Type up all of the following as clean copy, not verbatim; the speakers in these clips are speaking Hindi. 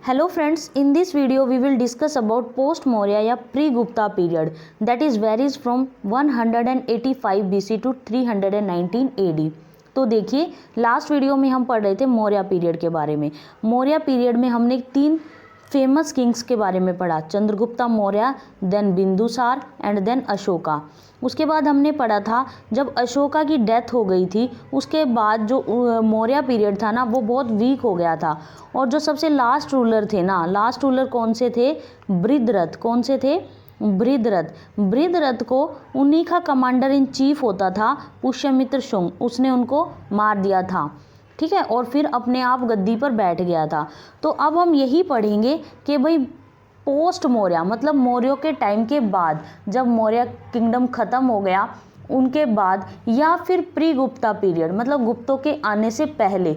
Hello friends, in this video we will discuss about post Maurya या pre Gupta period that is varies from 185 BC to 319 AD। तो देखिए लास्ट वीडियो में हम पढ़ रहे थे मौर्य पीरियड के बारे में। मौर्य पीरियड में हमने तीन फेमस किंग्स के बारे में पढ़ा, Chandragupta Maurya, then Bindusara and then Ashoka. उसके बाद हमने पढ़ा था जब अशोका की डेथ हो गई थी उसके बाद जो मौर्य पीरियड था ना वो बहुत वीक हो गया था। और जो सबसे लास्ट रूलर थे ना, लास्ट रूलर कौन से थे? बृहद्रथ। कौन से थे? बृहद्रथ। बृहद्रथ को उन्हीं का कमांडर इन चीफ होता था पुष्यमित्र शुंग, उसने उनको मार दिया था, ठीक है, और फिर अपने आप गद्दी पर बैठ गया था। तो अब हम यही पढ़ेंगे कि भाई पोस्ट मौर्य मतलब मौर्यों के टाइम के बाद, जब मौर्य किंगडम ख़त्म हो गया उनके बाद, या फिर प्री गुप्ता पीरियड मतलब गुप्तों के आने से पहले,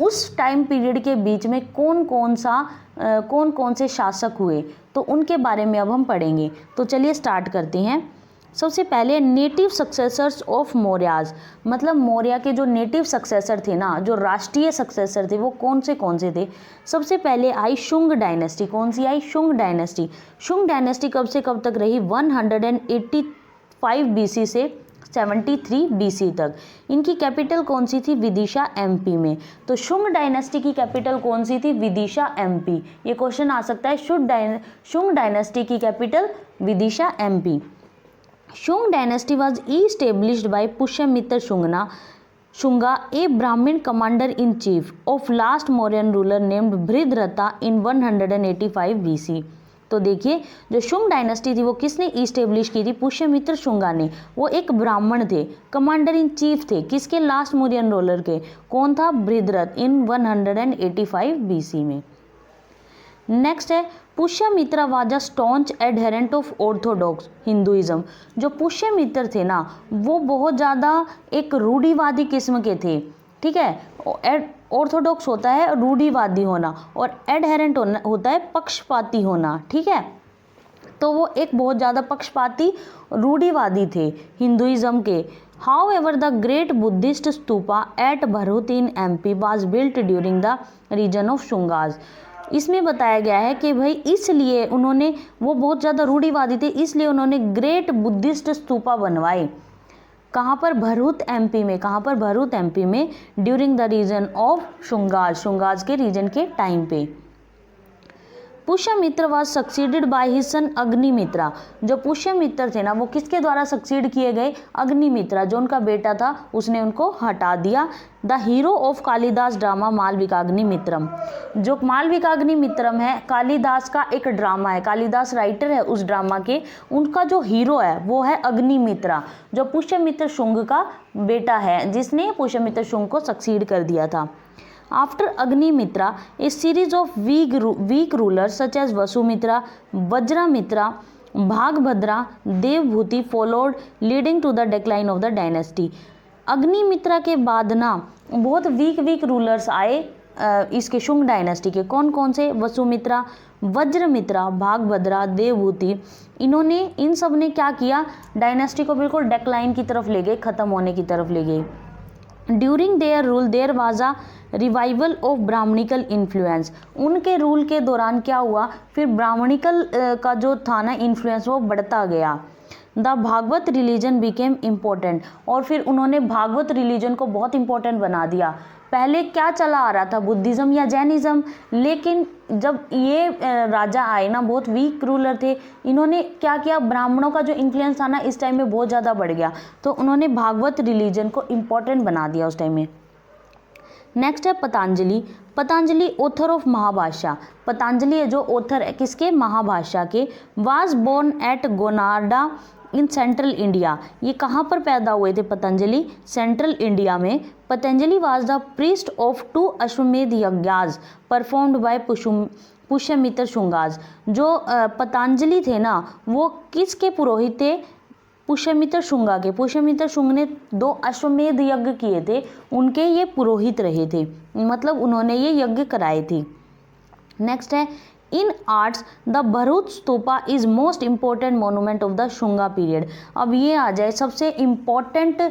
उस टाइम पीरियड के बीच में कौन कौन से शासक हुए, तो उनके बारे में अब हम पढ़ेंगे। तो चलिए स्टार्ट करते हैं। सबसे पहले नेटिव सक्सेसर्स ऑफ मौर्याज, मतलब मौर्य के जो नेटिव सक्सेसर थे ना, जो राष्ट्रीय सक्सेसर थे, वो कौन से थे? सबसे पहले आई शुंग डायनेस्टी। कौन सी आई? शुंग डायनेस्टी। शुंग डायनेस्टी कब से कब तक रही? 185 BC से 73 BC तक। इनकी कैपिटल कौन सी थी? विदिशा MP में। तो शुंग डायनेस्टी की कैपिटल कौन सी थी? विदिशा MP। ये क्वेश्चन आ सकता है, शुंग डायनेस्टी की capital Vidisha MP। Shung dynasty was established by Pushyamitra Shunga, a Brahmin commander-in-chief of last Mauryan ruler named Bridratha in 185 BC। तो देखिए जो शुंग डायनेस्टी थी वो किसने इस्टेब्लिश की थी? पुष्यमित्र शुंगा ने। वो एक ब्राह्मण थे, कमांडर इन चीफ थे, किसके? लास्ट मौर्यन रूलर के। कौन था? बृहद्रथ, इन 185 BC में। नेक्स्ट है Pushyamitra was a staunch adherent of Orthodox Hinduism. जो पुष्यमित्र थे ना वो बहुत ज़्यादा एक रूढ़िवादी किस्म के थे, ठीक है। ऑर्थोडॉक्स होता है रूढ़िवादी होना और एडहेरेंट होता है पक्षपाती होना, ठीक है। तो वो एक बहुत ज़्यादा पक्षपाती रूढ़िवादी थे हिंदुइज्म के। However, the great Buddhist stupa at Bharhut in MP was built during the region of Shungas। इसमें बताया गया है कि भाई इसलिए उन्होंने, वो बहुत ज़्यादा रूढ़िवादी थे, इसलिए उन्होंने ग्रेट बुद्धिस्ट स्तूपा बनवाए। कहाँ पर? भरूच MP में। कहाँ पर? भरूच MP में, during the reason of Shungas के रीजन के टाइम पे। Pushyamitra was succeeded by his son Agnimitra. जो पुष्यमित्र थे ना वो किसके द्वारा सक्सीड किए गए? अग्निमित्रा, जो उनका बेटा था उसने उनको हटा दिया। The hero of Kalidas drama Malavikagnimitram. जो मालविकाग्निमित्रम है कालिदास का एक ड्रामा है, कालिदास राइटर है उस ड्रामा के, उनका जो हीरो है वो है अग्निमित्रा, जो पुष्यमित्र शुंग का बेटा है, जिसने पुष्यमित्र शुंग को सक्सीड कर दिया था। After Agnimitra, a series of weak rulers such as Vasumitra, Vajramitra, Bhagbhadra, Devbhuti followed, leading to the decline of the dynasty। Agnimitra के बाद ना बहुत वीक रूलर्स आए इसके शुंग डायनेस्टी के। कौन कौन से? वसुमित्रा, वज्रमित्रा, भागभद्रा, देवभूति। इन सब ने क्या किया? डायनेस्टी को बिल्कुल डेक्लाइन की तरफ ले गए, ख़त्म होने की तरफ ले गए। During their rule there was a revival of Brahmanical influence. उनके रूल के दौरान क्या हुआ? फिर ब्राह्मणिकल का जो था ना इन्फ्लुएंस वो बढ़ता गया। The Bhagavata religion became important, और फिर उन्होंने भागवत रिलीजन को बहुत इंपॉर्टेंट बना दिया। पहले क्या चला आ रहा था? बुद्धिज़्म या जैनिज़्म। लेकिन जब ये राजा आए ना, बहुत वीक रूलर थे, इन्होंने क्या किया? ब्राह्मणों का जो इन्फ्लुएंस था ना इस टाइम में बहुत ज़्यादा बढ़ गया, तो उन्होंने भागवत रिलीजन को इम्पोर्टेंट बना दिया उस टाइम में। नेक्स्ट है पतंजलि। Patanjali author of Mahabhashya. पतंजलि है जो ऑथर है किसके? महाभाष्य के। Was born at Gonarda in central India. ये कहाँ पर पैदा हुए थे पतंजलि? सेंट्रल इंडिया में। Patanjali was the priest of 2 अश्वमेध यज्ञाज परफॉर्म्ड बाय पुष्यमित्र शुंगाज। जो पतंजलि थे ना वो किसके पुरोहित थे? पुष्यमित्र शुंगा के। पुष्यमित्र शुंग ने 2 अश्वमेध यज्ञ किए थे, उनके ये पुरोहित रहे थे, मतलब उन्होंने ये यज्ञ कराए थे। नेक्स्ट है in arts the Bharuch stupa is most important monument of the Shunga period. अब ये आ जाए सबसे इम्पोर्टेंट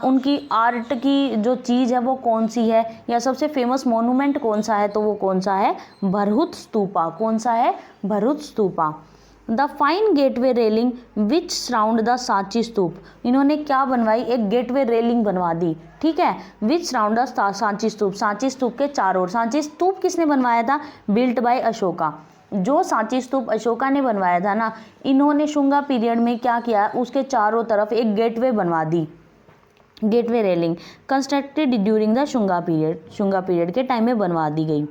उनकी आर्ट की जो चीज़ है वो कौन सी है, या सबसे फेमस मोनूमेंट कौन सा है, तो वो कौन सा है, भरूच स्तूपा। कौन सा है, Bharhut stupa. The fine gateway railing which surround the Sanchi stupa, इन्होंने क्या बनवाई, एक गेटवे रेलिंग बनवा दी, ठीक है, विच सराउंड द सांची स्तूप, सांची स्तूप के चारों ओर। सांची स्तूप किसने बनवाया था, बिल्ट बाय अशोका। जो सांची स्तूप अशोका ने बनवाया था ना, इन्होंने शुंगा पीरियड में क्या किया, उसके चारों तरफ एक गेटवे बनवा दी, gateway railing constructed during the Shunga period के टाइम में बनवा दी गई।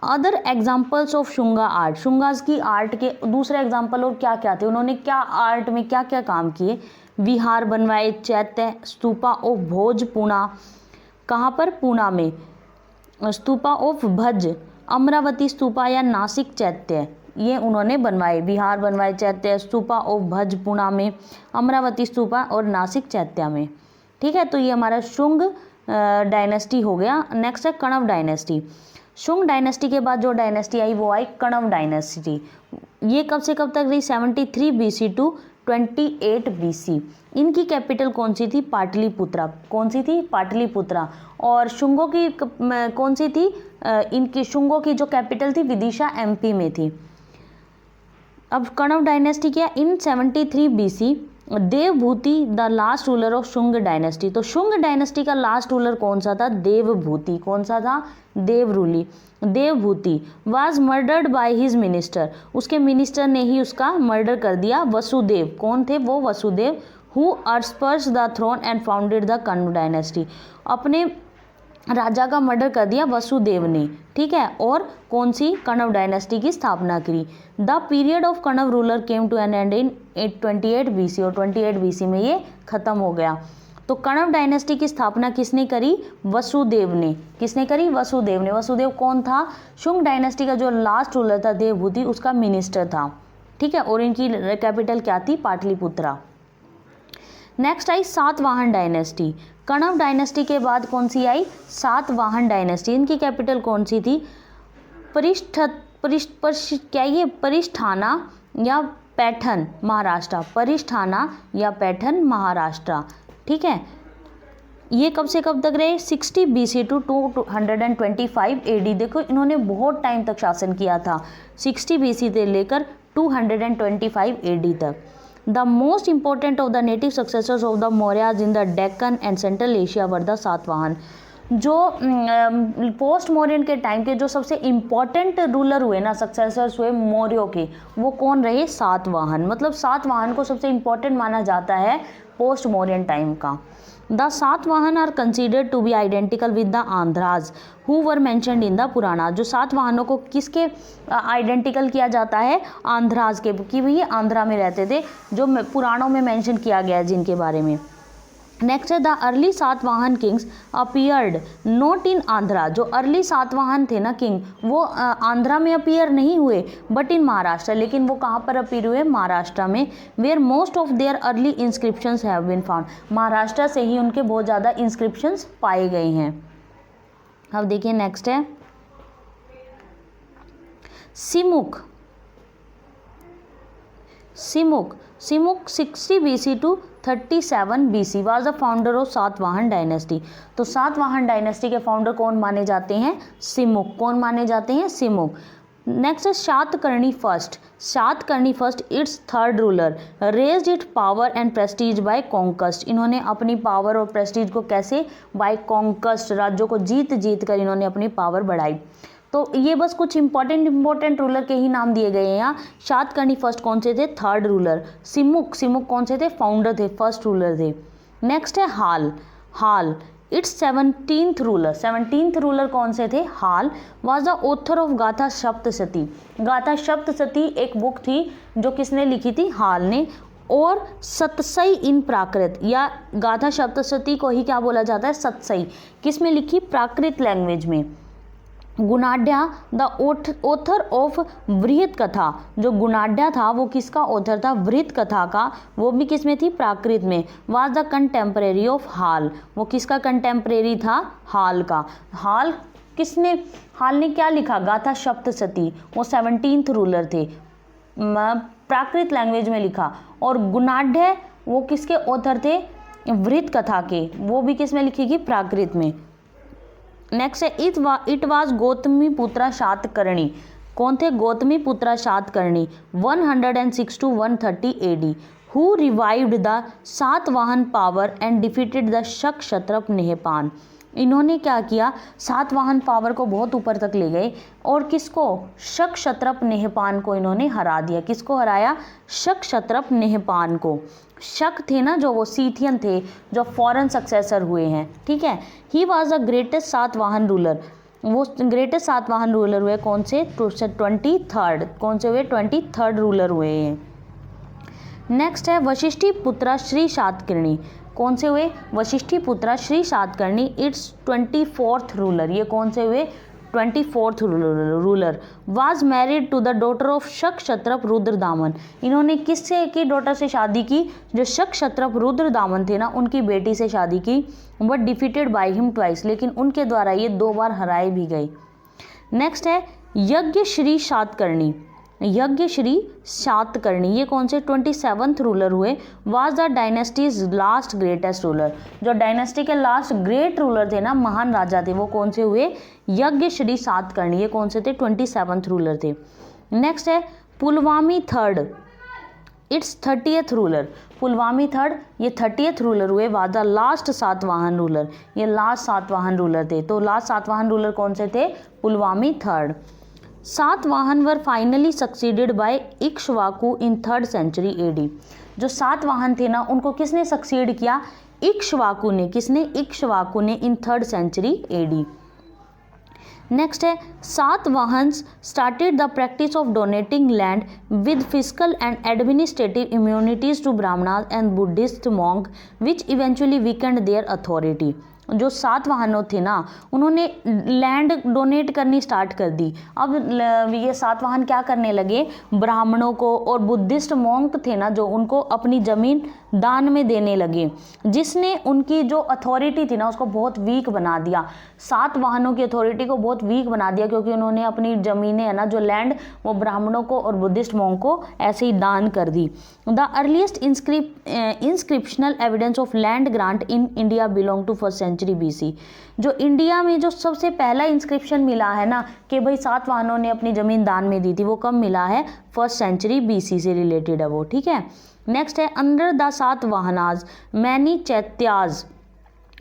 Other examples of Shunga art, Shungas की आर्ट के दूसरे एग्जाम्पल और क्या क्या थे, उन्होंने क्या आर्ट में क्या क्या काम किए, विहार बनवाए, चैत्य, स्तूपा ऑफ भोज पुणा, कहाँ पर, पुणा में, स्तूपा ऑफ भज, अमरावती स्तूपा या नासिक चैत्य, ये उन्होंने बनवाए, विहार बनवाए, चैत्य, स्तूपा ऑफ भज पुणा में, अमरावती स्तूपा और नासिक चैत्य में, ठीक है। तो ये हमारा शुंग डायनेस्टी हो गया। नेक्स्ट है कण्व डायनेस्टी। शुंग डायनेस्टी के बाद जो डायनेस्टी आई वो आई कण्व डायनेस्टी। ये कब से कब तक रही, 73 BC टू 28 BC। इनकी कैपिटल कौन सी थी, पाटलिपुत्रा। कौन सी थी, पाटलिपुत्रा। और शुंगों की कौन सी थी, इनकी शुंगों की जो कैपिटल थी विदिशा MP में थी। अब कण्व डायनेस्टी क्या, इन 73 BC Devabhuti the last ruler of Shunga dynasty. तो शुंग डायनेस्टी का लास्ट रूलर कौन सा था, देवभूति। कौन सा था, Devabhuti was murdered by his minister, उसके मिनिस्टर ने ही उसका मर्डर कर दिया। वसुदेव, कौन थे वो, वसुदेव, हु अर्स्पर्स the throne and founded the Kanva dynasty, अपने राजा का मर्डर कर दिया वसुदेव ने, ठीक है, और कौन सी, कण्व डायनेस्टी की स्थापना करी। The period of Kanva ruler came to an end in 28 BC, और 28 BC में ये खत्म हो गया। तो कण्व डायनेस्टी की स्थापना किसने करी, वसुदेव ने। किसने करी, वसुदेव ने। वसुदेव कौन था, शुंग डायनेस्टी का जो लास्ट रूलर था देवभूति, उसका मिनिस्टर था, ठीक है, और इनकी कैपिटल क्या थी, पाटलिपुत्रा। नेक्स्ट आई सातवाहन डायनेस्टी। कण्व डायनेस्टी के बाद कौन सी आई, सातवाहन डायनेस्टी। इनकी कैपिटल कौन सी थी, परिष्ठाना या पैठन महाराष्ट्र, परिष्ठाना या पैठन महाराष्ट्र, ठीक है। ये कब से कब तक रहे, 60 BC टू 225 AD। देखो इन्होंने बहुत टाइम तक शासन किया था, 60 BC से लेकर 225 AD तक। The most important of the native successors of the Mauryas in the Deccan and central Asia were the Satavahana. जो पोस्ट मौर्यन के टाइम के जो सबसे इम्पॉर्टेंट रूलर हुए ना, सक्सेसर्स हुए मौर्यों के, वो कौन रहे, सातवाहन। मतलब सातवाहन को सबसे इम्पॉर्टेंट माना जाता है पोस्ट मौर्यन टाइम का। The Satavahana are considered to be identical with the Andhras who were mentioned in the Purana. जो सातवाहनों को किसके आइडेंटिकल किया जाता है, आंध्राज के, कि ये आंध्रा में रहते थे, जो पुराणों में मेंशन किया गया है जिनके बारे में। नेक्स्ट है the early Satavahana Kings appeared not in Andhra. जो अर्ली सातवाहन थे ना किंग, वो आंध्रा में अपीयर नहीं हुए बट इन महाराष्ट्र। लेकिन वो कहाँ पर अपीयर हुए, महाराष्ट्र में, where most of their early inscriptions have been found. Maharashtra से ही उनके बहुत ज़्यादा इंस्क्रिप्शंस पाए गए हैं। अब देखिए नेक्स्ट है Simuk. Simuk 60 BC to 37 BC was the founder of Satavahana dynasty. तो सातवाहन डायनेस्टी के फाउंडर कौन माने जाते हैं, सिमुक। कौन माने जाते हैं, सिमुक। नेक्स्ट है Satakarni first. Satakarni first it's third ruler raised it power and prestige by conquest. इन्होंने अपनी पावर और प्रेस्टीज को कैसे, बाय कॉन्कस्ट, राज्यों को जीत जीत कर इन्होंने अपनी पावर बढ़ाई। तो ये बस कुछ इंपॉर्टेंट रूलर के ही नाम दिए गए हैं यहाँ। शातकर्णी फर्स्ट कौन से थे, थर्ड रूलर। सिमुक कौन से थे, फाउंडर थे, फर्स्ट रूलर थे। नेक्स्ट है हाल it's 17th ruler. 17th ruler कौन से थे, हाल वाज द ऑथर ऑफ गाथा सप्तशती। गाथा सप्तशती एक बुक थी जो किसने लिखी थी, हाल ने। और सतसई इन प्राकृत, या गाथा सप्तशती को ही क्या बोला जाता है, सतसई। किस में लिखी, प्राकृत लैंग्वेज में। गुणाढ़ा द ऑथर ऑफ वृहत कथा। जो गुणाढ़ा था वो किसका ऑथर था, वृहत कथा का, वो भी किस में थी, प्राकृत में। वाज द कंटेम्परेरी ऑफ हाल, वो किसका कंटेम्परेरी था, हाल का। हाल किसने हाल ने क्या लिखा, गाथा सप्तशती, वो 17th रूलर थे, प्राकृत लैंग्वेज में लिखा। और गुणाढ़ वो किसके ऑथर थे, वृत्त कथा के, वो भी किस में लिखी, प्राकृत में। नेक्स्ट है इट वाज गौतमी पुत्रा शातकर्णी, कौन थे, गौतमी पुत्रा Satakarni 106 to 130 AD, who revived the Satavahana power and defeated the शक क्षत्रप नेहपान। इन्होंने क्या किया, सातवाहन पावर को बहुत ऊपर तक ले गए और किसको, शक क्षत्रप नेहपान को इन्होंने हरा दिया। किसको हराया, शक क्षत्रप नेहपान को। शक थे ना जो, वो सीथियन थे जो फॉरेन सक्सेसर हुए हैं, ठीक है। He was the greatest Satavahana ruler, वो ग्रेटेस्ट सातवाहन रूलर हुए कौन से, 23rd, कौन से हुए, 23rd रूलर हुए हैं। नेक्स्ट है वशिष्ठी पुत्रा श्री शातकर्णी, कौन से हुए, वशिष्ठी पुत्रा Shri Satakarni, it's 24th ruler, ये कौन से हुए, 24th ruler. Was married to the daughter of Shaka Kshatrapa Rudradaman, इन्होंने किससे की डॉटर से शादी की, जो शक क्षत्रप रुद्रदामन थे ना, उनकी बेटी से शादी की। But defeated by him twice, लेकिन उनके द्वारा ये 2 बार हराए भी गए। नेक्स्ट है यज्ञ श्री शातकर्णी, यज्ञ श्री शातकर्णी, ये कौन से 27th रूलर हुए। Was the dynasties last greatest ruler, जो डायनेस्टी के लास्ट ग्रेट रूलर थे ना, महान राजा थे, वो कौन से हुए, यज्ञ श्री शातकर्णी, ये कौन से थे, 27th रूलर थे। नेक्स्ट है Pulumavi third, it's 30th ruler, Pulumavi third, ये 30th रूलर हुए। Was the last Satavahana ruler, ये लास्ट सातवाहन रूलर थे। तो लास्ट सातवाहन रूलर कौन से थे, Pulumavi third. Satavahana were finally succeeded by Ikshvaku in 3rd century AD, जो सातवाहन थे ना, उनको किसने सक्सीड किया, इक्ष्वाकु ने, किसने, इक्ष्वाकु ने, इन 3rd century AD। नेक्स्ट है Satavahanas started the practice of donating land with physical and administrative immunities to Brahmanas and Buddhist monk which eventually weakened their authority. जो सातवाहनों थे ना, उन्होंने लैंड डोनेट करनी स्टार्ट कर दी। अब ये सातवाहन क्या करने लगे, ब्राह्मणों को और बुद्धिस्ट मॉन्क थे ना जो, उनको अपनी ज़मीन दान में देने लगे, जिसने उनकी जो अथॉरिटी थी ना उसको बहुत वीक बना दिया। सातवाहनों की अथॉरिटी को बहुत वीक बना दिया, क्योंकि उन्होंने अपनी ज़मीनें है ना, जो लैंड, वो ब्राह्मणों को और बुद्धिस्ट मॉन्क को ऐसे ही दान कर दी। The earliest inscriptional evidence of land grant in India belong to 1st century BC। जो इंडिया में जो सबसे पहला इंस्क्रिप्शन मिला है ना कि भाई सातवाहनों ने अपनी ज़मीन दान में दी थी, वो कब मिला है, 1st century BC से रिलेटेड है वो, ठीक है। नेक्स्ट है under the Satavahanas many chaityas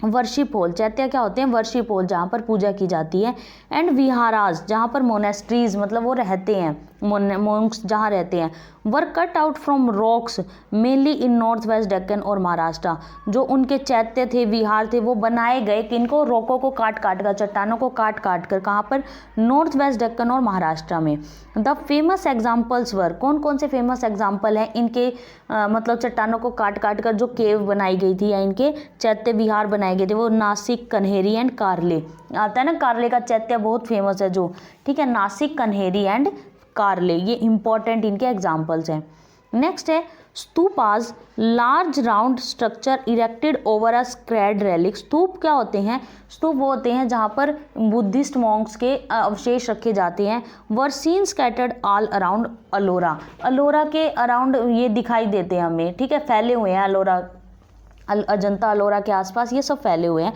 worship hall, chaitya क्या होते हैं, वर्शिप हॉल, जहाँ पर पूजा की जाती है। एंड विहाराज, जहाँ पर मोनेस्ट्रीज, मतलब वो रहते हैं, मोंक्स जहाँ रहते हैं। Were cut out from rocks mainly in north west Deccan और महाराष्ट्र। जो उनके चैत्य थे, विहार थे, वो बनाए गए किनको, रॉकों को काट काट कर, चट्टानों को काट काट कर, कहाँ पर, नॉर्थ वेस्ट डेक्कन और महाराष्ट्र में। द फेमस एग्जाम्पल्स वर, कौन कौन से फेमस एग्जाम्पल हैं इनके, मतलब चट्टानों को काट काट कर जो केव बनाई गई थी या इनके चैत्य विहार बनाए गए थे, वो नासिक, कन्हेरी एंड कार्ले। आता है ना, कार्ले का चैत्य बहुत फेमस है जो, ठीक है, नासिक, कन्हेरी एंड कार्ले, ये इंपॉर्टेंट इनके एग्जाम्पल्स हैं। नेक्स्ट है stupas, large round structure erected over a sacred relic. Stupa क्या होते हैं, स्तूप वो होते हैं जहाँ पर बुद्धिस्ट मॉन्क्स के अवशेष रखे जाते हैं। Were seen scattered all around Ellora, Ellora के अराउंड ये दिखाई देते हैं हमें, ठीक है, फैले हुए हैं अलोरा, अजंता अलोरा के आसपास ये सब फैले हुए हैं।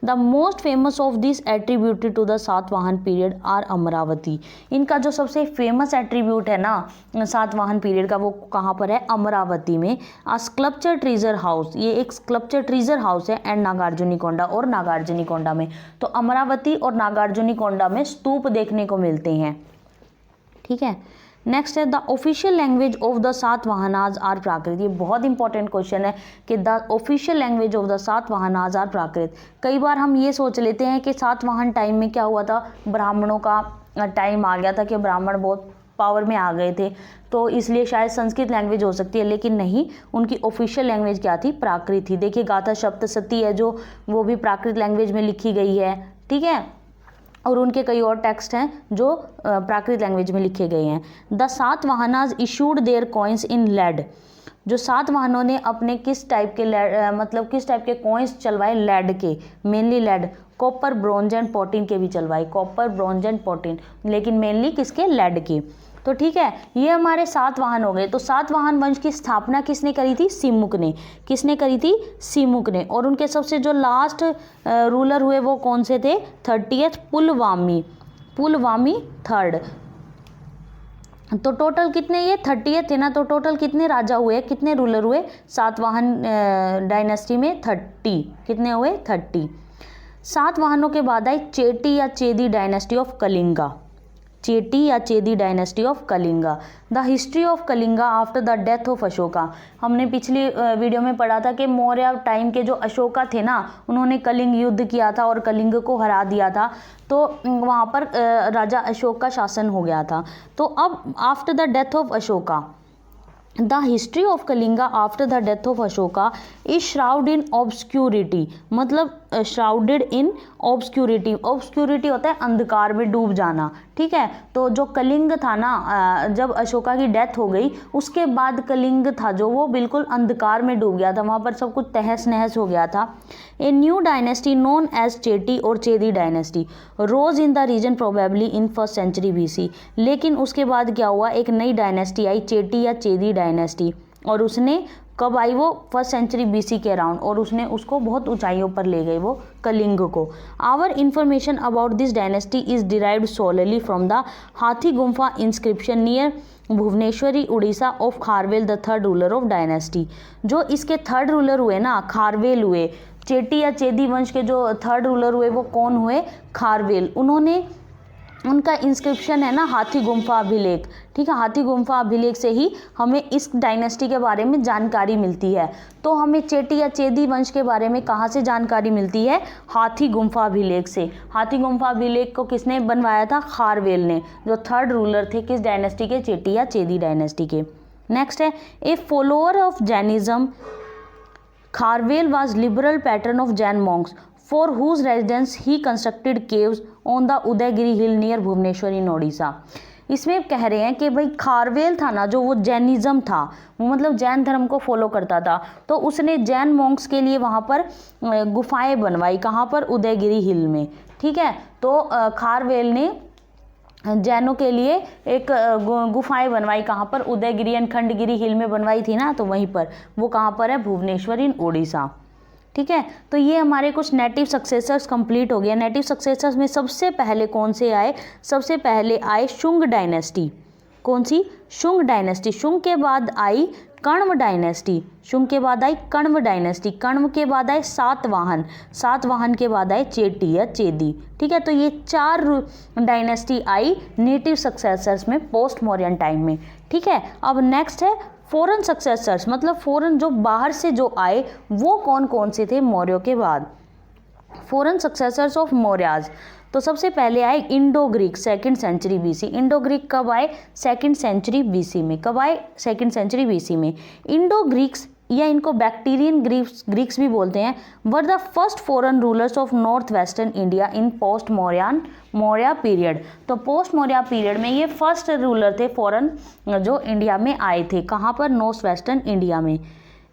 The most famous of this attributed to the Satavahana period are Amaravati. इनका जो सबसे फेमस एट्रीब्यूट है ना सातवाहन पीरियड का, वो कहाँ पर है, अमरावती में। आ स्कल्पचर ट्रीजर हाउस, ये एक स्कल्पचर ट्रीजर हाउस है, एंड नागार्जुनीकोंडा, और नागार्जुनीकोंडा में। तो अमरावती और नागार्जुनीकोंडा में स्तूप देखने को मिलते हैं, ठीक है। नेक्स्ट है the official language of the Satavahanas are Prakrit. ये बहुत इंपॉर्टेंट क्वेश्चन है कि the official language of the Satavahanas are Prakrit. कई बार हम ये सोच लेते हैं कि सातवाहन टाइम में क्या हुआ था, ब्राह्मणों का टाइम आ गया था कि ब्राह्मण बहुत पावर में आ गए थे, तो इसलिए शायद संस्कृत लैंग्वेज हो सकती है, लेकिन नहीं, उनकी ऑफिशियल लैंग्वेज क्या थी, प्राकृत थी। देखिए गाथा सप्तशती है जो, वो भी प्राकृत लैंग्वेज में लिखी गई है, ठीक है, और उनके कई और टेक्स्ट हैं जो प्राकृत लैंग्वेज में लिखे गए हैं। The Satavahanas issued their coins in lead. जो सातवाहनों ने अपने किस टाइप के मतलब किस टाइप के कॉइन्स चलवाए, लेड के, mainly lead. Copper, bronze and potin के भी चलवाए, कॉपर, ब्रॉन्ज एंड पॉटिन, लेकिन मेनली किसके, लेड के। तो ठीक है, ये हमारे सातवाहन हो गए। तो सातवाहन वंश की स्थापना किसने करी थी, सिमुक ने। किसने करी थी, सिमुक ने। और उनके सबसे जो लास्ट रूलर हुए वो कौन से थे, 30th पुलवामी, पुलवामी थर्ड। तो टोटल कितने, ये 30th है ना, तो टोटल कितने राजा हुए, कितने रूलर हुए सातवाहन डायनेस्टी में, 30। कितने हुए, 30। सातवाहनों के बाद आई चेटी या चेदी डायनेस्टी ऑफ कलिंगा, चेटी या Chedi dynasty of Kalinga. The history of Kalinga after the death of Ashoka. हमने पिछली वीडियो में पढ़ा था कि मौर्य टाइम के जो अशोका थे ना, उन्होंने कलिंग युद्ध किया था और कलिंग को हरा दिया था। तो वहाँ पर राजा अशोक का शासन हो गया था। तो अब after the death of Ashoka, the history of Kalinga after the death of Ashoka is shroud in obscurity, मतलब श्राउडेड इन ऑब्सक्यूरिटी। ऑब्सक्यूरिटी होता है अंधकार में डूब जाना, ठीक है। तो जो कलिंग था ना, जब अशोका की डेथ हो गई उसके बाद कलिंग था जो, वो बिल्कुल अंधकार में डूब गया था, वहाँ पर सब कुछ तहस नहस हो गया था। A new dynasty known as Cheti और Chedi dynasty rose in the region probably in 1st century BC। लेकिन उसके बाद क्या हुआ, एक नई डायनेस्टी आई, चेटी या चेदी डायनेस्टी, और उसने कब आई, वो 1st सेंचुरी BC के अराउंड, और उसने उसको बहुत ऊंचाइयों पर ले गई, वो कलिंग को। Our information about this dynasty is derived solely from the Hathi Gumpha inscription near Bhubaneswari Orissa of Kharavela the third ruler of dynasty. जो इसके थर्ड रूलर हुए ना, खारवेल हुए, चेटी या चेदी वंश के जो थर्ड रूलर हुए वो कौन हुए, खारवेल। उन्होंने, उनका इंस्क्रिप्शन है ना हाथी गुम्फा अभिलेख, ठीक है। हाथी गुम्फा अभिलेख से ही हमें इस डायनेस्टी के बारे में जानकारी मिलती है। तो हमें चेटी या चेदी वंश के बारे में कहाँ से जानकारी मिलती है, हाथी गुम्फा अभिलेख से। हाथी गुम्फा अभिलेख को किसने बनवाया था, खारवेल ने, जो थर्ड रूलर थे किस डायनेस्टी के, चेटी या चेदी डायनेस्टी के। नेक्स्ट है, a follower of Jainism, Kharavela was liberal patron of Jain monks for whose residence he constructed caves on the Udayagiri hill near Bhubaneswar in Odisha. इसमें कह रहे हैं कि भाई खारवेल था ना, जो वो जैनिज्म था, वो मतलब जैन धर्म को फॉलो करता था, तो उसने जैन मॉन्क्स के लिए वहाँ पर गुफाएं बनवाई, कहाँ पर, उदयगिरी हिल में, ठीक है। तो खारवेल ने जैनों के लिए एक गुफाएं बनवाई, कहाँ पर, उदयगिरी एंड खंडगिरी हिल में बनवाई थी ना, तो वहीं पर, वो कहाँ पर है, भुवनेश्वर इन ओडिशा, ठीक है। तो ये हमारे कुछ नेटिव सक्सेसर्स कंप्लीट हो गया। नेटिव सक्सेसर्स में सबसे पहले कौन से आए, सबसे पहले आए शुंग डायनेस्टी। कौन सी, शुंग डायनेस्टी। शुंग के बाद आई कण्व डायनेस्टी, शुंग के बाद आई कण्व डायनेस्टी, कण्व के बाद आए सातवाहन, सातवाहन के बाद आए चेटी या चेदी, ठीक है। तो ये 4 डायनेस्टी आई नेटिव सक्सेसर्स में पोस्ट मौर्यन टाइम में, ठीक है। अब नेक्स्ट है फॉरेन सक्सेसर्स, मतलब फॉरेन जो बाहर से जो आए वो कौन कौन से थे मौर्यों के बाद। फॉरेन सक्सेसर्स ऑफ मौर्याज, तो सबसे पहले आए Indo Greek 2nd century BC। Indo Greek कब आए, 2nd सेंचुरी BC में। कब आए, 2nd सेंचुरी BC में। इंडो ग्रीक्स या इनको बैक्टीरियन ग्रीक्स भी बोलते हैं, were the first foreign rulers of north western India in post Maurya period. तो पोस्ट मौर्य पीरियड में ये फर्स्ट रूलर थे फॉरेन जो इंडिया में आए थे, कहाँ पर, नॉर्थ वेस्टर्न इंडिया में।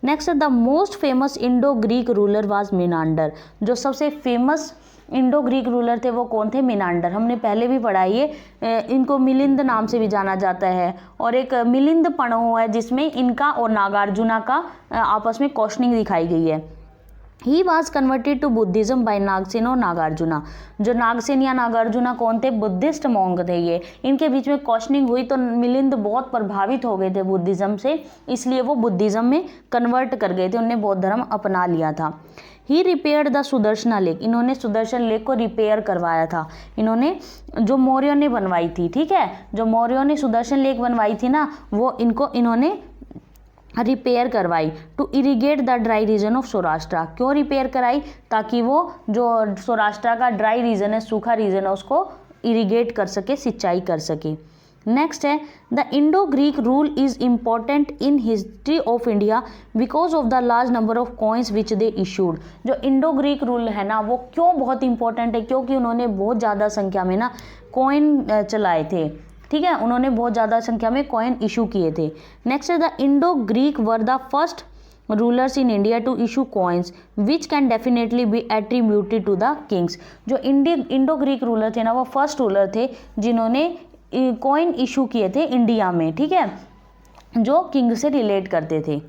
Next the most famous Indo Greek ruler was Menander. जो सबसे फेमस इंडो ग्रीक रूलर थे वो कौन थे, मिनांडर। हमने पहले भी पढ़ा ये, इनको मिलिंद नाम से भी जाना जाता है, और एक मिलिंद पणो है जिसमें इनका और नागार्जुना का आपस में क्वेश्चनिंग दिखाई गई है। He was converted to Buddhism by Nagasena और नागार्जुना। जो नागसेन या नागार्जुना कौन थे, बुद्धिस्ट मॉन्क थे ये। इनके बीच में क्वेश्चनिंग हुई तो मिलिंद बहुत प्रभावित हो गए थे बुद्धिज्म से, इसलिए वो बुद्धिज्म में कन्वर्ट कर गए थे, उन्होंने बौद्ध धर्म अपना लिया था। ही रिपेयर्ड द सुदर्शना लेक, इन्होंने सुदर्शन लेक को रिपेयर करवाया था, इन्होंने, जो मौर्यों ने बनवाई थी, ठीक है। जो मौर्यों ने सुदर्शन लेक बनवाई थी ना, वो इन्होंने रिपेयर करवाई to irrigate the dry region of Saurashtra. क्यों रिपेयर कराई, ताकि वो जो सौराष्ट्र का ड्राई रीजन है, सूखा रीजन है, उसको इरिगेट कर सके, सिंचाई कर सके। नेक्स्ट है the Indo Greek rule is important in history of India because of the large number of coins which they issued. जो इंडो ग्रीक रूल है ना, वो क्यों बहुत इंपॉर्टेंट है, क्योंकि उन्होंने बहुत ज़्यादा संख्या में ना कॉइन चलाए थे, ठीक है। उन्होंने बहुत ज़्यादा संख्या में कॉइन इशू किए थे। नेक्स्ट है the Indo Greek were the first rulers in India to issue coins which can definitely be attributed to the kings. जो इंडो ग्रीक रूलर थे ना, वो फर्स्ट रूलर थे जिन्होंने कॉइन इशू किए थे इंडिया में, ठीक है, जो किंग से रिलेट करते थे।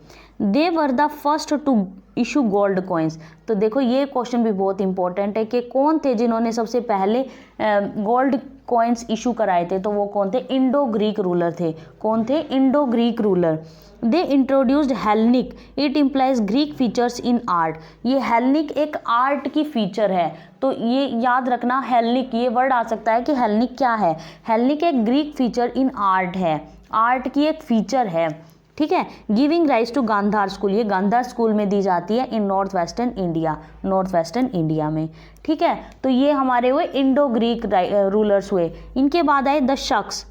They were the first to issue gold coins. तो देखो ये क्वेश्चन भी बहुत इंपॉर्टेंट है कि कौन थे जिन्होंने सबसे पहले गोल्ड कॉइन्स इशू कराए थे, तो वो कौन थे? इंडो ग्रीक रूलर थे। कौन थे? Indo Greek ruler. They introduced Hellenic, it implies Greek features in art. ये हेलनिक एक आर्ट की फीचर है, तो ये याद रखना, हेलनिक ये वर्ड आ सकता है कि हेलनिक क्या है? हेलनिक एक ग्रीक फीचर इन आर्ट है, आर्ट की एक फीचर है, ठीक है। Giving rise to Gandhara school, ये गांधार स्कूल में दी जाती है in north western India, north western India में, ठीक है। तो ये हमारे हुए इंडो ग्रीक रूलर्स हुए। इनके बाद आए द शक्स,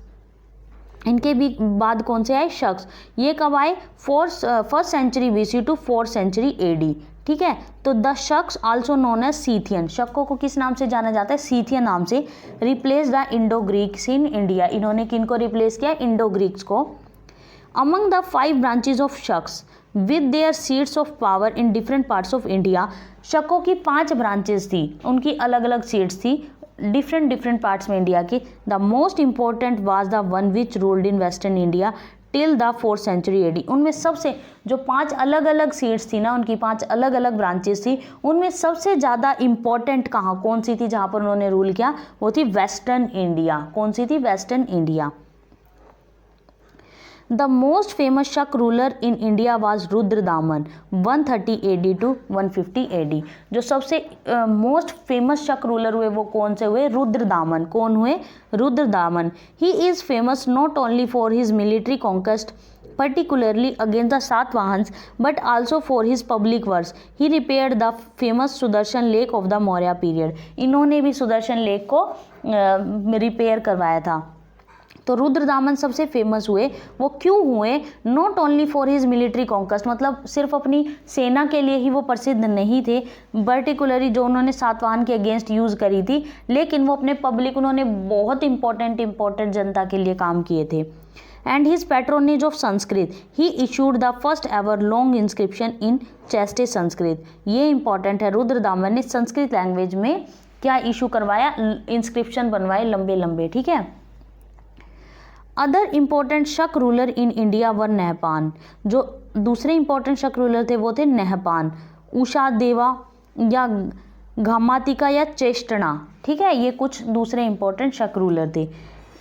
इनके भी बाद कौन से आए? शक्स। ये कब आए? First century BC to 4th century AD, ठीक है। तो the Shakas also known as Scythian, शक्कों को किस नाम से जाना जाता है? सीथियन नाम से। Replace the Indo Greeks in India, इन्होंने किनको रिप्लेस किया? इंडो ग्रीक्स को। Among the 5 branches of Shaks with their seats of power in different parts of India, शकों की 5 ब्रांचेस थी, उनकी अलग अलग सीट्स थी डिफरेंट पार्ट्स में इंडिया की। The most important was the one which ruled in western India till the 4th century AD। उनमें सबसे जो 5 अलग अलग सीट्स थी ना, उनकी 5 अलग अलग ब्रांचेस थी, उनमें सबसे ज़्यादा इंपॉर्टेंट कहाँ कौन सी थी जहाँ पर उन्होंने रूल किया? वो थी वेस्टर्न इंडिया। कौन सी थी? Western India. The most famous Shak ruler in India was Rudradaman 130 AD to 150 AD। जो सबसे मोस्ट फेमस शक रूलर हुए वो कौन से हुए? रुद्रदामन। कौन हुए? Rudradaman. He is famous not only for his military conquest particularly against the Satvahans but also for his public works. He repaired the famous Sudarshan lake of the Maurya period। इन्होंने भी सुदर्शन लेक को रिपेयर करवाया था। तो रुद्रदामन सबसे फेमस हुए। वो क्यों हुए? Not only for his military conquest, मतलब सिर्फ अपनी सेना के लिए ही वो प्रसिद्ध नहीं थे, पर्टिकुलरली जो उन्होंने सातवाहन के अगेंस्ट यूज़ करी थी, लेकिन वो अपने पब्लिक, उन्होंने बहुत इंपॉर्टेंट जनता के लिए काम किए थे। And his patronage of Sanskrit, he issued the first ever long inscription in ChaSTE Sanskrit. ये इंपॉर्टेंट है, रुद्रदामन ने संस्कृत लैंग्वेज में क्या इशू करवाया? इंस्क्रिप्शन बनवाए लंबे लंबे, ठीक है। अदर इम्पोर्टेंट शक रूलर इन इंडिया वर नहपान। जो दूसरे इंपॉर्टेंट शक रूलर थे वो थे नहपान, उषा देवा या घामातिका या चेष्टना, ठीक है। ये कुछ दूसरे इंपॉर्टेंट शक रूलर थे।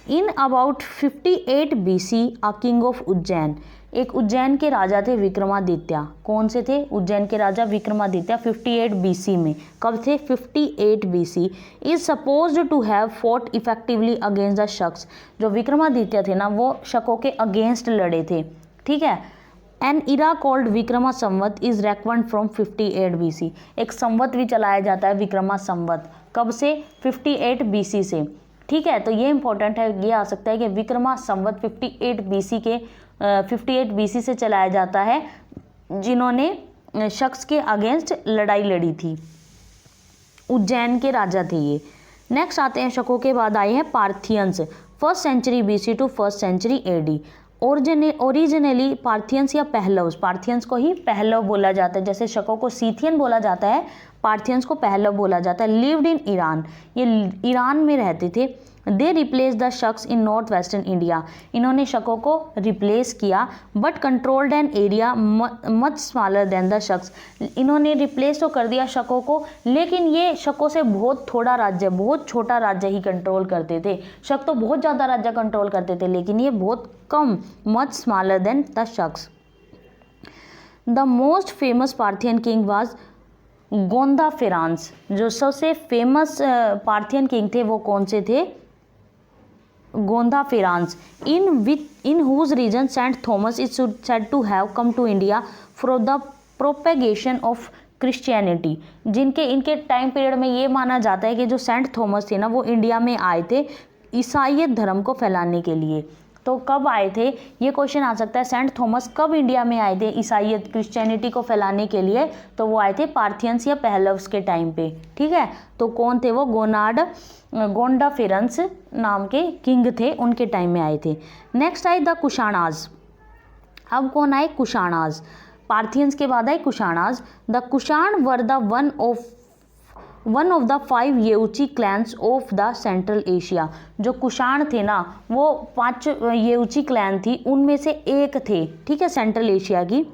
In about 58 BC a king of Ujjain, एक उज्जैन के राजा थे विक्रमादित्य। कौन से थे? उज्जैन के राजा विक्रमादित्य 58 BC में। कब थे? 58 BC। Is supposed to have fought effectively against the Shakas. जो विक्रमादित्य थे ना, वो शकों के अगेंस्ट लड़े थे, ठीक है। An era called Vikrama Samvat is reckoned from 58 BC। एक संवत भी चलाया जाता है विक्रमा संवत, कब से? 58 BC से, ठीक है। तो ये इंपॉर्टेंट है, ये आ सकता है कि विक्रमा संवत 58 BC से चलाया जाता है, जिन्होंने शख्स के अगेंस्ट लड़ाई लड़ी थी। उज्जैन के राजा थे ये। नेक्स्ट आते हैं, शकों के बाद आए हैं Parthians 1st century BC to 1st century AD। Originally Parthians या पहलव्स, पार्थियंस को ही पहलव बोला जाता है, जैसे शकों को सीथियन बोला जाता है, पार्थियंस को पहलव बोला जाता है। लिव्ड इन ईरान, ये ईरान में रहते थे। They replace the Shakas in north western India, इन्होंने शकों को रिप्लेस किया, but controlled an area much smaller than the Shakas. इन्होंने रिप्लेस तो कर दिया शकों को, लेकिन ये शकों से बहुत थोड़ा राज्य, बहुत छोटा राज्य ही कंट्रोल करते थे। शक तो बहुत ज़्यादा राज्य कंट्रोल करते थे, लेकिन ये बहुत कम, much smaller than the Shakas. The most famous Parthian king was Gondophares. जो सबसे फेमस पार्थियन किंग थे वो कौन से थे? Gondophares. In whose reign Saint Thomas is said to have come to India for the propagation of Christianity. जिनके इनके टाइम पीरियड में ये माना जाता है कि जो सेंट थॉमस थे ना, वो इंडिया में आए थे ईसाईयत धर्म को फैलाने के लिए। तो कब आए थे? ये क्वेश्चन आ सकता है, सेंट थॉमस कब इंडिया में आए थे ईसाईयत क्रिश्चियनिटी को फैलाने के लिए? तो वो आए थे पार्थियंस या पहलव्स के टाइम पे, ठीक है। तो कौन थे वो? गोंडाफेरेंस नाम के किंग थे, उनके टाइम में आए थे। नेक्स्ट आए द कुशाणाज। अब कौन आए? कुशाणाज। पार्थियंस के बाद आए Kushanas. The Kushana were the one of the 5 Yuezhi clans of the central Asia. जो कुशाण थे ना वो 5 येउची क्लैन थी, उनमें से एक थे, ठीक है, सेंट्रल एशिया की।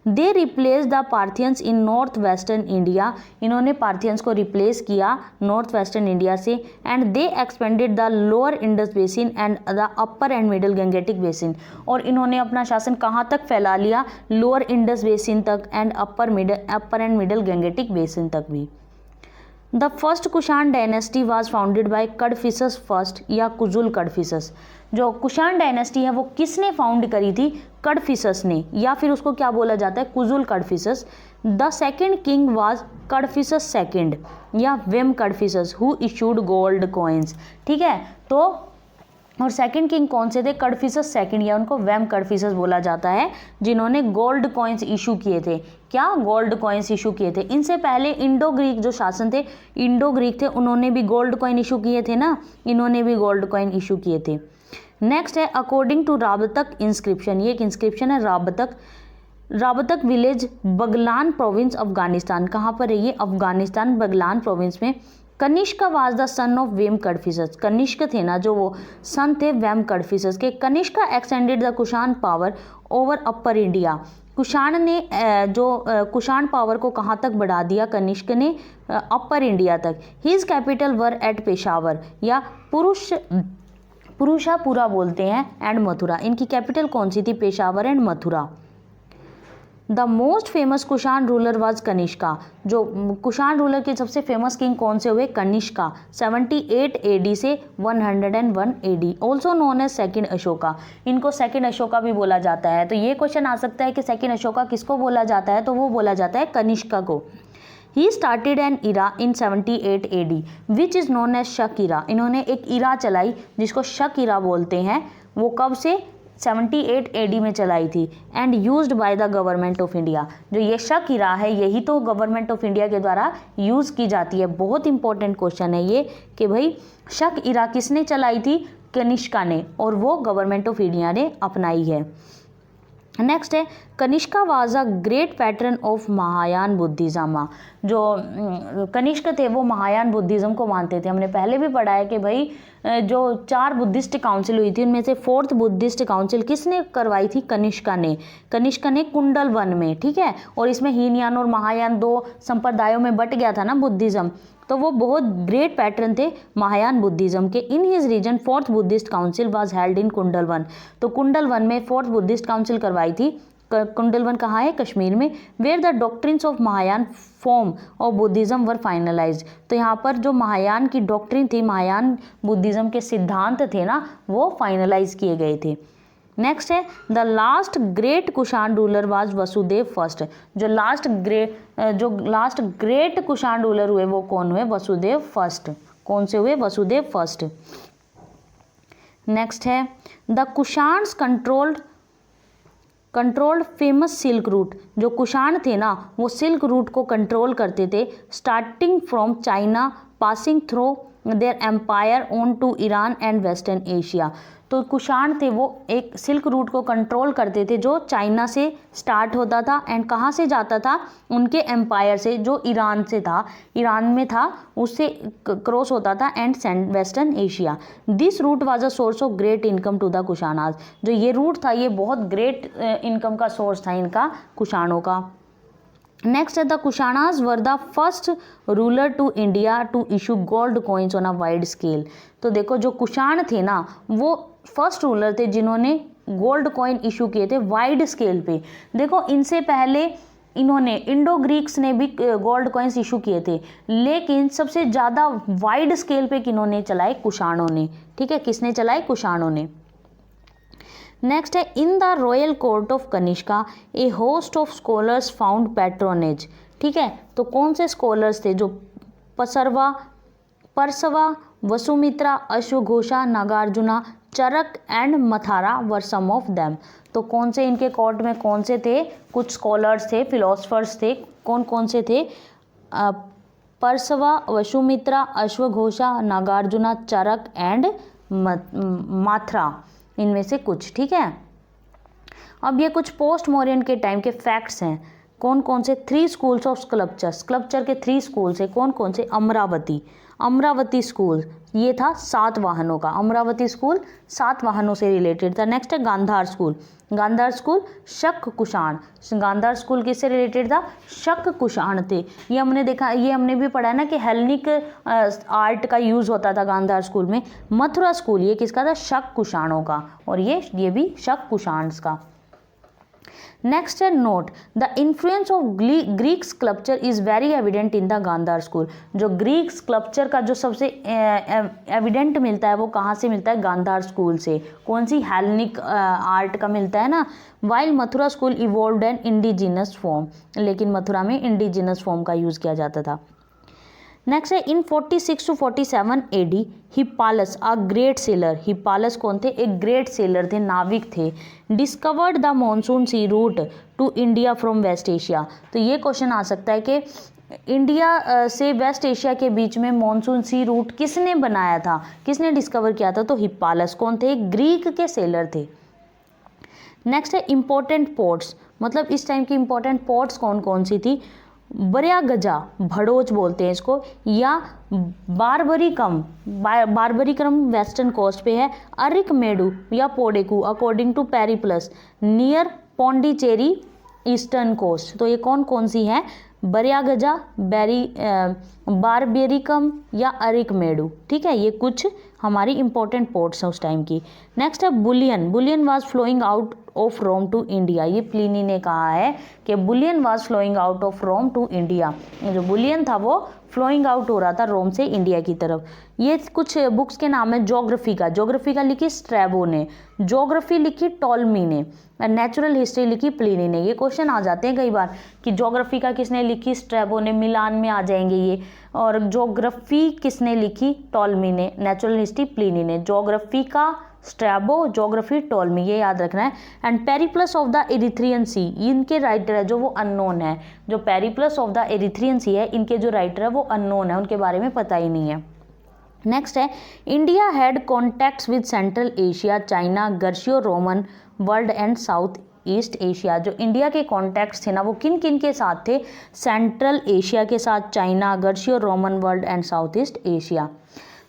They replace the Parthians in north western India. इन्होंने पार्थियंस को रिप्लेस किया नॉर्थ वेस्टर्न इंडिया से। And they expanded the lower Indus basin and the upper and middle Gangetic basin. और इन्होंने अपना शासन कहाँ तक फैला लिया? लोअर इंडस बेसिन तक and upper and middle Gangetic basin तक भी। The first Kushana dynasty was founded by Kadphises first या कुजुल कडफिसस। जो कुशाण डायनेस्टी है वो किसने फाउंड करी थी? कडफिसस ने, या फिर उसको क्या बोला जाता है? Kujula Kadphises. The second king was Kadphises second या Vema Kadphises who issued gold coins, ठीक है। तो और सेकंड किंग कौन से थे? कडफिसस सेकंड, या उनको वेम कडफिसस बोला जाता है, जिन्होंने गोल्ड कॉइन्स इशू किए थे। क्या? गोल्ड कॉइन्स इशू किए थे। इनसे पहले इंडो ग्रीक जो शासन थे, इंडो ग्रीक थे, उन्होंने भी गोल्ड कॉइन इशू किए थे ना, इन्होंने भी गोल्ड कॉइन इशू किए थे। नेक्स्ट है अकॉर्डिंग टू राबतक इंस्क्रिप्शन। ये एक इंस्क्रिप्शन है राबतक विलेज बगलान प्रोविंस अफगानिस्तान। कहाँ पर है ये? अफगानिस्तान बगलान प्रोविंस में। Kanishka was the son of Vima Kadphises. Kanishka थे ना जो वो सन थे वेम कडफिसस के। Kanishka extended the Kushan power over upper India. Kushan ने कुशाण पावर को कहाँ तक बढ़ा दिया? कनिष्क ने अपर इंडिया तक। His capital were at Peshawar या पुरुषापुरा बोलते हैं एंड मथुरा। इनकी कैपिटल कौन सी थी? Peshawar and Mathura. The most famous Kushan ruler was Kanishka. जो कुशाण रूलर के सबसे फेमस किंग कौन से हुए? कनिष्का। 78 AD से 101 AD, also known as second Ashoka. इनको सेकेंड अशोका भी बोला जाता है। तो ये क्वेश्चन आ सकता है कि सेकेंड अशोका किसको बोला जाता है? तो वो बोला जाता है कनिष्का को। He started an era in 78 AD which is known as शक इरा। इन्होंने एक इरा चलाई जिसको शक इरा बोलते हैं। वो कब से? 78 AD में चलाई थी। And used by the government of India. जो ये शक इरा है यही तो गवर्नमेंट ऑफ इंडिया के द्वारा यूज़ की जाती है। बहुत इंपॉर्टेंट क्वेश्चन है ये कि भाई शक इरा किसने चलाई थी? कनिष्का ने, और वो गवर्नमेंट ऑफ इंडिया ने अपनाई है। नेक्स्ट है Kanishka was a great pattern of Mahayana Buddhism. जो कनिष्क थे वो महायान बुद्धिज्म को मानते थे। हमने पहले भी पढ़ा है कि भाई जो 4 बुद्धिस्ट काउंसिल हुई थी उनमें से 4th बुद्धिस्ट काउंसिल किसने करवाई थी? कनिष्का ने। कनिष्का ने कुंडल वन में, ठीक है। और इसमें हीनयान और महायान 2 संप्रदायों में बट गया था ना बुद्धिज्म। तो वो बहुत ग्रेट पैटर्न थे महायान बुद्धिज्म के। In his region 4th Buddhist council was held in Kundalvan. तो कुंडल वन में 4th बुद्धिस्ट काउंसिल करवाई थी। कुंडल वन कहाँ है? कश्मीर में। Where the doctrines of Mahayana form of Buddhism were finalised. तो यहाँ पर जो महायान की डॉक्ट्रिन थी, महायान बुद्धिज्म के सिद्धांत थे ना, वो फाइनलाइज किए गए थे। नेक्स्ट है the last great Kushana ruler was Vasudeva first. जो लास्ट ग्रेट कुशाण रूलर हुए वो कौन हुए? वसुदेव फर्स्ट। कौन से हुए? वसुदेव फर्स्ट। नेक्स्ट है the Kushanas controlled famous silk route. जो कुशाण थे ना वो सिल्क रूट को कंट्रोल करते थे, starting from China passing through their empire on to Iran and western Asia. तो कुशाण थे वो एक सिल्क रूट को कंट्रोल करते थे जो चाइना से स्टार्ट होता था एंड कहाँ से जाता था? उनके एम्पायर से जो ईरान से था, ईरान में था, उससे क्रॉस होता था and western Asia. This route was a source of great income to the Kushanas. जो ये रूट था ये बहुत ग्रेट इनकम का सोर्स था इनका, कुशाणों का। नेक्स्ट है the Kushanas were the first ruler to India to issue gold coins on a wide scale. तो देखो जो कुशाण थे ना वो फर्स्ट रूलर थे जिन्होंने गोल्ड कॉइन इशू किए थे वाइड स्केल पे। देखो इनसे पहले इन्होंने इंडो ग्रीक्स ने भी गोल्ड कॉइन्स इशू किए थे, लेकिन सबसे ज़्यादा वाइड स्केल पे किन्होंने चलाए? कुशाणों ने, ठीक है। किसने चलाए? कुशाणों ने। नेक्स्ट है in the royal court of Kanishka a host of scholars found patronage. ठीक है, तो कौन से स्कॉलर्स थे? जो परसवा, वसुमित्रा, अश्वघोषा, Nagarjuna, Charaka and Mathara were some of them. तो कौन से इनके कोर्ट में कौन से थे? कुछ स्कॉलर्स थे, फिलोसफर्स थे। कौन कौन से थे? परसवा, वसुमित्रा, अश्वघोषा, नागार्जुना, चरक एंड माथरा, इनमें से कुछ। ठीक है, अब ये कुछ पोस्ट मौर्यन के टाइम के फैक्ट्स हैं। कौन कौन से? 3 स्कूल्स ऑफ स्कल्पचर, स्कल्पचर के 3 स्कूल्स है। कौन कौन से? अमरावती स्कूल, ये था 7 वाहनों का। अमरावती स्कूल 7 वाहनों से रिलेटेड था। नेक्स्ट है गांधार स्कूल शक कुषाण। गांधार स्कूल किससे रिलेटेड था? शक कुषाण थे। ये हमने देखा, ये हमने भी पढ़ा है ना कि हेलेनिक आर्ट का यूज़ होता था गांधार स्कूल में। मथुरा स्कूल ये किसका था? शक कुषाणों का, और ये भी शक कुषाण का। नेक्स्ट है note the influence of Greek sculpture is very evident in the Gandhara school. जो ग्रीक स्कल्पचर का जो सबसे एविडेंट मिलता है वो कहाँ से मिलता है? गांधार स्कूल से। कौन सी? हेलेनिक आर्ट का मिलता है ना। While Mathura school evolved an indigenous form, लेकिन मथुरा में इंडिजिनस फॉर्म का यूज़ किया जाता था। नेक्स्ट है in 46 to 47 AD Hippalus a great sailor. Hippalus कौन थे? एक ग्रेट सेलर थे, नाविक थे। Discovered the monsoon sea route to India from west Asia. तो ये क्वेश्चन आ सकता है कि इंडिया से वेस्ट एशिया के बीच में मॉनसून सी रूट किसने बनाया था, किसने डिस्कवर किया था? तो हिप्पालस कौन थे? ग्रीक के सेलर थे। नेक्स्ट है इंपॉर्टेंट पोर्ट्स, मतलब इस टाइम की इंपॉर्टेंट पोर्ट्स कौन कौन सी थी? बरियागजा, भड़ोच बोलते हैं इसको, या बारबरिकम वेस्टर्न कोस्ट पे है। अरिकमेडु या Poduke according to Periplus near Pondicherry eastern coast. तो ये कौन कौन सी है? बरियागजा, बारबेरिकम या अरिकमेडु। ठीक है, ये कुछ हमारी इंपॉर्टेंट पोर्ट्स हैं उस टाइम की। नेक्स्ट है bullion was flowing out of Rome to India. ये प्लिनी ने कहा है कि bullion was flowing out of Rome to India. जो बुलियन था वो फ्लोइंग आउट हो रहा था रोम से इंडिया की तरफ। ये कुछ बुक्स के नाम है। ज्योग्राफी का लिखी स्ट्रैबो ने, ज्योग्राफी लिखी टॉलमी ने, नेचुरल हिस्ट्री लिखी प्लिनी ने। ये क्वेश्चन आ जाते हैं कई बार कि ज्योग्राफी का किसने लिखी? स्ट्रैबो ने, मिलान में आ जाएंगे ये। और ज्योग्राफी किसने लिखी? टॉलमी ने। नेचुरल हिस्ट्री प्लिनी ने। ज्योग्राफी का स्ट्रैबो, ज्योग्राफी टॉलमी, ये याद रखना है। And Periplus of the Erythraean sea, इनके राइटर है जो वो अननोन है। जो Periplus of the Erythraean sea है, इनके जो राइटर है वो अननोन है, उनके बारे में पता ही नहीं है। नेक्स्ट है India had contacts with central Asia, China, Graeco Roman world and south east Asia. जो इंडिया के कॉन्टैक्ट्स थे ना वो किन किन के साथ थे? सेंट्रल एशिया के साथ, China, Graeco Roman world and south east Asia.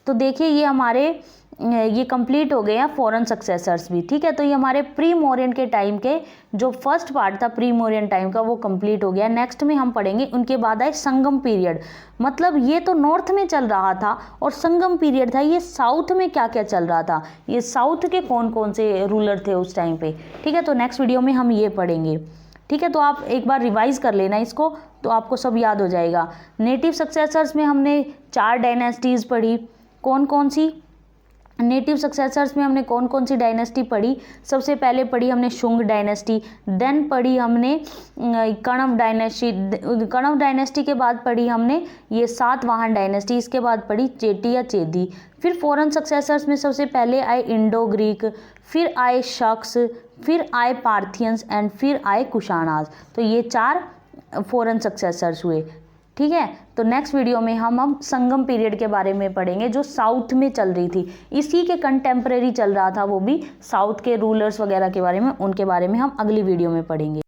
तो देखिए ये हमारे ये कंप्लीट हो गए हैं फॉरेन सक्सेसर्स भी। ठीक है, तो ये हमारे प्री मौर्यन के टाइम के जो फर्स्ट पार्ट था प्री मौर्यन टाइम का वो कंप्लीट हो गया। नेक्स्ट में हम पढ़ेंगे उनके बाद आए संगम पीरियड। मतलब ये तो नॉर्थ में चल रहा था और संगम पीरियड था, ये साउथ में क्या क्या चल रहा था, ये साउथ के कौन कौन से रूलर थे उस टाइम पे। ठीक है, तो नेक्स्ट वीडियो में हम ये पढ़ेंगे। ठीक है, तो आप एक बार रिवाइज कर लेना इसको, तो आपको सब याद हो जाएगा। नेटिव सक्सेसर्स में हमने 4 डायनेस्टीज़ पढ़ी। कौन कौन सी? नेटिव सक्सेसर्स में हमने कौन कौन सी डायनेस्टी पढ़ी? सबसे पहले पढ़ी हमने शुंग डायनेस्टी, देन पढ़ी हमने कण्व डायनेस्टी, कण्व डायनेस्टी के बाद पढ़ी हमने ये सातवाहन डायनेस्टी, इसके बाद पढ़ी चेटी या चेदी। फिर फॉरेन सक्सेसर्स में सबसे पहले आए इंडो ग्रीक, फिर आए शक्स, फिर आए पार्थियंस एंड फिर आए कुशाणाज। तो ये 4 फॉरेन सक्सेसर्स हुए। ठीक है, तो नेक्स्ट वीडियो में हम संगम पीरियड के बारे में पढ़ेंगे जो साउथ में चल रही थी, इसी के कंटेम्प्रेरी चल रहा था वो भी साउथ के रूलर्स वगैरह के बारे में, उनके बारे में हम अगली वीडियो में पढ़ेंगे।